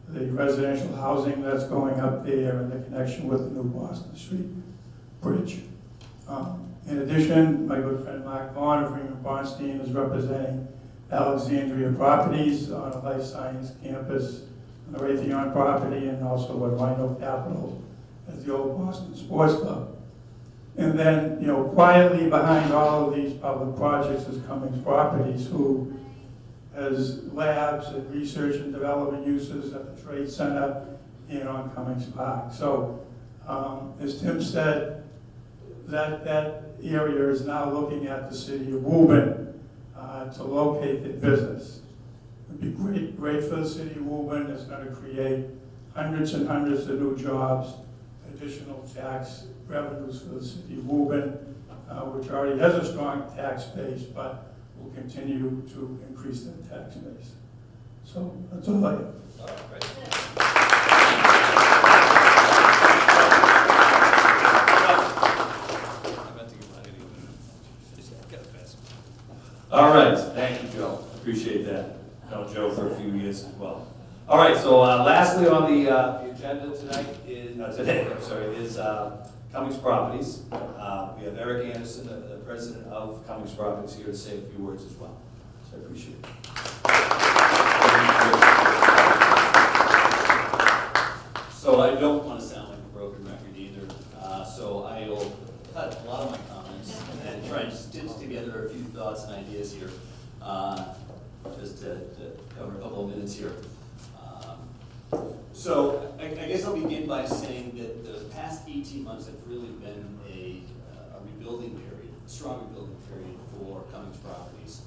the residential housing that's going up there, and the connection with the New Boston Street Bridge. In addition, my good friend Mark Vaughn of Freeman Bonstein is representing Alexandria Properties on a life science campus on the Raytheon property, and also with Rhino Capital at the old Boston Sports Club. And then, you know, quietly behind all of these public projects is Cummings Properties, who has labs and research and development uses at the Trade Center and on Cummings Park. So, as Tim said, that area is now looking at the city of Woburn to locate their business. It would be great for the city of Woburn. It's going to create hundreds and hundreds of new jobs, additional tax revenues for the city of Woburn. which already has a strong tax base, but will continue to increase that tax base. So that's all I have. All right, great. All right, thank you, Joe. Appreciate that. Known Joe for a few years as well. All right, so lastly on the agenda tonight is Cummings Properties. We have Eric Anderson, the president of Cummings Properties, here to say a few words as well. So I appreciate it. So I don't want to sound like a broken record either. So I'll cut a lot of my comments and try and stitch together a few thoughts and ideas here, just to cover a couple of minutes here. So I guess I'll begin by saying that the past 18 months have really been a rebuilding period, a strong rebuilding period for Cummings Properties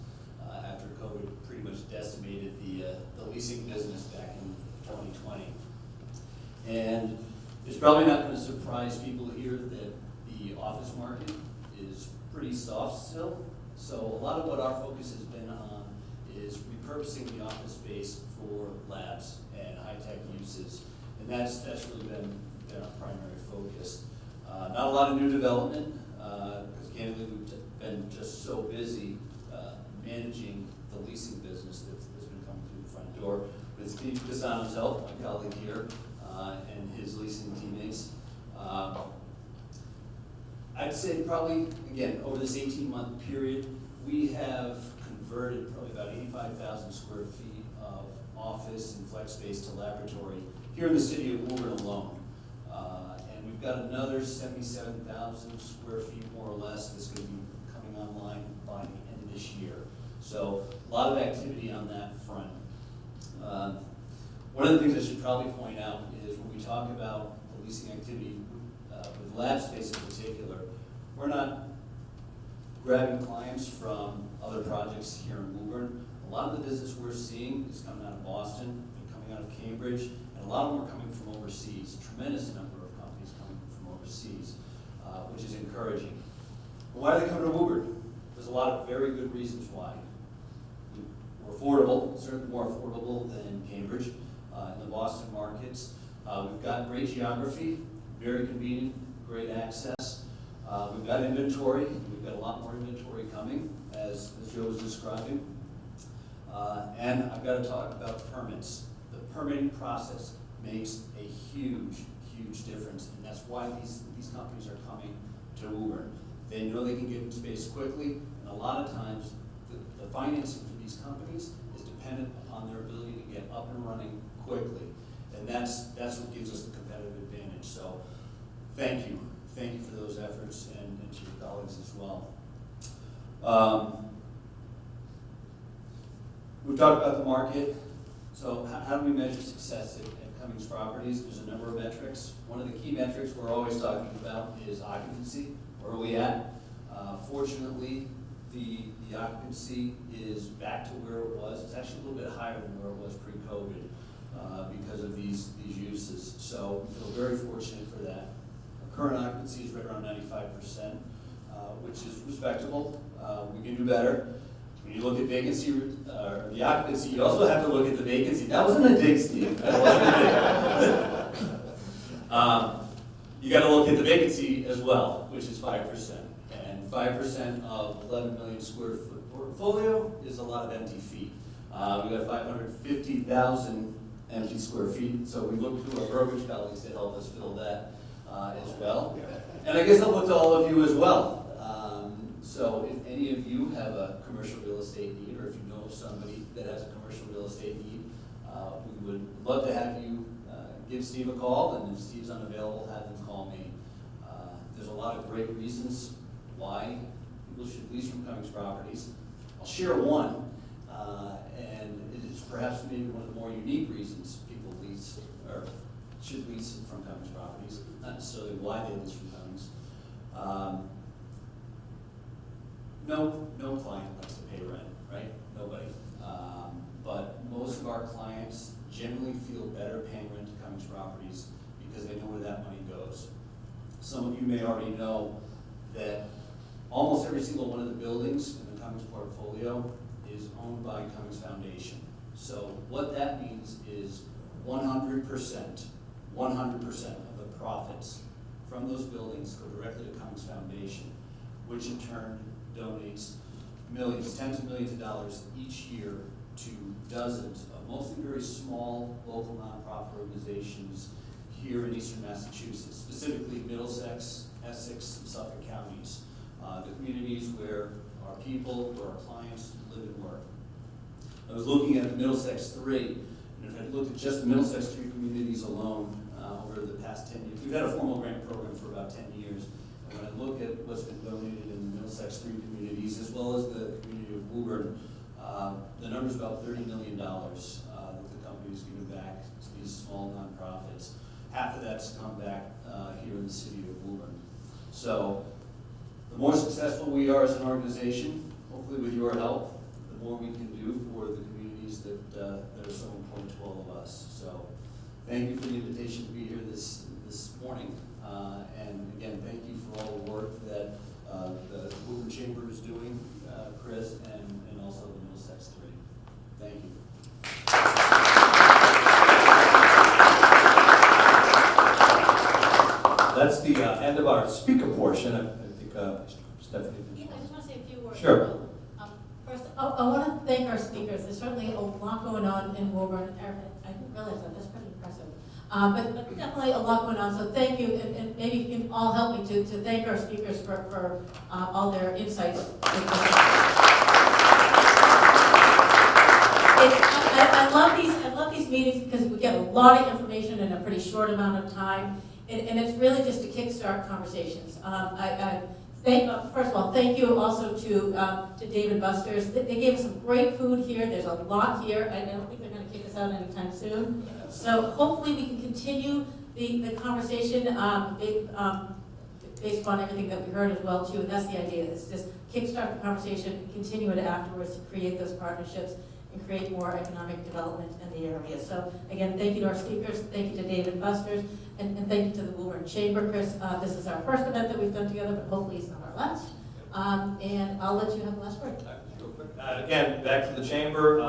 after COVID pretty much decimated the leasing business back in 2020. And it's probably not going to surprise people to hear that the office market is pretty soft still. So a lot of what our focus has been on is repurposing the office space for labs and high-tech uses. And that's really been our primary focus. Not a lot of new development, because candidly we've been just so busy managing the leasing business that's been coming through the front door. With Steve Casano's help, my colleague here, and his leasing teammates. I'd say probably, again, over this 18-month period, we have converted probably about 85,000 square feet of office and flex space to laboratory here in the city of Woburn alone. And we've got another 77,000 square feet more or less that's going to be coming online by the end of this year. So a lot of activity on that front. One of the things I should probably point out is when we talk about the leasing activity with lab space in particular, we're not grabbing clients from other projects here in Woburn. A lot of the business we're seeing is coming out of Boston, and coming out of Cambridge, and a lot of them are coming from overseas. A tremendous number of companies coming from overseas, which is encouraging. But why do they come to Woburn? There's a lot of very good reasons why. We're affordable, certainly more affordable than Cambridge in the Boston markets. We've got great geography, very convenient, great access. We've got inventory. We've got a lot more inventory coming, as Joe was describing. And I've got to talk about permits. The permitting process makes a huge, huge difference, and that's why these companies are coming to Woburn. They know they can get in space quickly, and a lot of times the financing for these companies is dependent upon their ability to get up and running quickly, and that's what gives us the competitive advantage. So, thank you for those efforts, and to your colleagues as well. We've talked about the market. So how do we measure success at Cummings Properties? There's a number of metrics. One of the key metrics we're always talking about is occupancy. Where are we at? Fortunately, the occupancy is back to where it was. It's actually a little bit higher than where it was pre-COVID because of these uses. So we feel very fortunate for that. Our current occupancy is right around 95%, which is respectable. We can do better. When you look at vacancy, or the occupancy, you also have to look at the vacancy. That wasn't a dig, Steve. That wasn't a dig. You got to look at the vacancy as well, which is 5%. And 5% of 11 million square foot portfolio is a lot of empty feet. We've got 550,000 empty square feet, so we look to our brokerage colleagues to help us fill that as well. And I guess I'll look to all of you as well. So if any of you have a commercial real estate need, or if you know of somebody that has a commercial real estate need, we would love to have you give Steve a call, and if Steve's unavailable, have them call me. There's a lot of great reasons why people should lease from Cummings Properties. I'll share one, and it is perhaps maybe one of the more unique reasons people lease, or should lease from Cummings Properties, not necessarily why they lease from Cummings. No client likes to pay rent, right? Nobody. But most of our clients generally feel better paying rent to Cummings Properties because they know where that money goes. Some of you may already know that Almost every single one of the buildings in the Cummings portfolio is owned by Cummings Foundation. So what that means is 100% of the profits from those buildings go directly to Cummings Foundation, which in turn donates millions, tens of millions of dollars each year to dozens of mostly very small local nonprofit organizations here in eastern Massachusetts, specifically Middlesex, Essex, and Suffolk counties, the communities where our people, where our clients live and work. I was looking at Middlesex 3, and if I looked at just the Middlesex 3 communities alone over the past 10 years, we've had a formal grant program for about 10 years, and when I look at what's been donated in the Middlesex 3 communities, as well as the community of Woburn, the number's about $30 million that the company's given back to these small nonprofits. Half of that's come back here in the city of Woburn. So the more successful we are as an organization, hopefully with your help, the more we can do for the communities that are so important to all of us. So thank you for the invitation to be here this morning. And again, thank you for all the work that the Woburn Chamber is doing, Chris, and also the Middlesex 3. Thank you. That's the end of our speaker portion. I think Stephanie. Yeah, I just want to say a few words. Sure. First, I want to thank our speakers. There's certainly a lot going on in Woburn. I didn't realize that. That's pretty impressive. But definitely a lot going on. So thank you, and maybe you can all help me to thank our speakers for all their insights. I love these meetings because we get a lot of information in a pretty short amount of time, and it's really just to kickstart conversations. First of all, thank you also to David Buster's. They gave us some great food here. There's a lot here. I don't think they're going to kick us out anytime soon. So hopefully we can continue the conversation based on everything that we heard as well too. And that's the idea. It's just kickstart the conversation and continue it afterwards to create those partnerships and create more economic development in the area. So again, thank you to our speakers. Thank you to David Buster's. And thank you to the Woburn Chamber, Chris. This is our first event that we've done together, but hopefully it's not our last. And I'll let you have the last word. Again, back to the Chamber.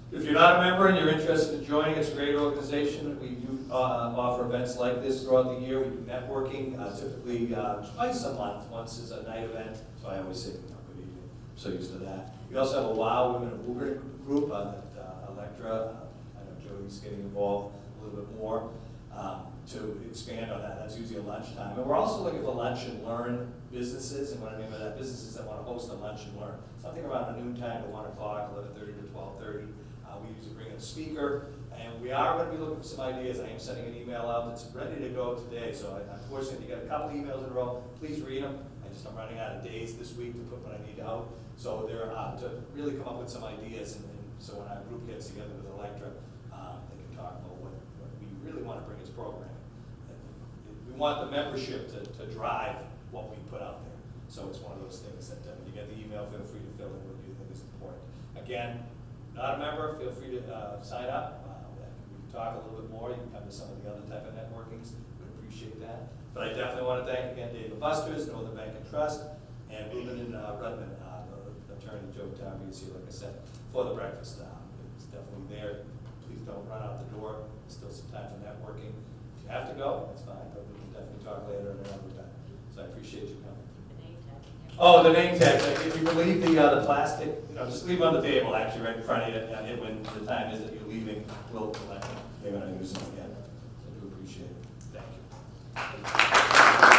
If you're not a member and you're interested in joining, it's a great organization. We do offer events like this throughout the year. We do networking, typically twice a month. Once is a night event, so I always say good evening. I'm so used to that. We also have a WOW Women of Woburn group that Electra, I know Jody's getting involved a little bit more. To expand on that, that's usually a lunchtime. And we're also looking for lunch and learn businesses, and what I mean by that, businesses that want to host a lunch and learn. Something around a noontime to 1 o'clock, 11:30 to 12:30. We usually bring in a speaker, and we are going to be looking for some ideas. I am sending an email out that's ready to go today, so unfortunately you got a couple emails in a row. Please read them. I'm running out of days this week to put what I need out. So they're to really come up with some ideas, and so when our group gets together with Electra, they can talk about what we really want to bring as programming. We want the membership to drive what we put out there. So it's one of those things that when you get the email, feel free to fill in what you think is important. Again, not a member, feel free to sign up. We can talk a little bit more. You can come to some of the other type of networkings. We'd appreciate that. But I definitely want to thank again David Buster's, Northern Bank and Trust, and Ruben and Rudman, the attorney Joe Tarby is here, like I said, for the breakfast. It's definitely there. Please don't run out the door. There's still some time for networking. If you have to go, that's fine, but we can definitely talk later and another time. So I appreciate you coming. Oh, the name tags. If you can leave the plastic, just leave them on the table, actually, right in front of you. And when the time is that you're leaving, we'll collect them. They're going to use them again. So I do appreciate it. Thank you.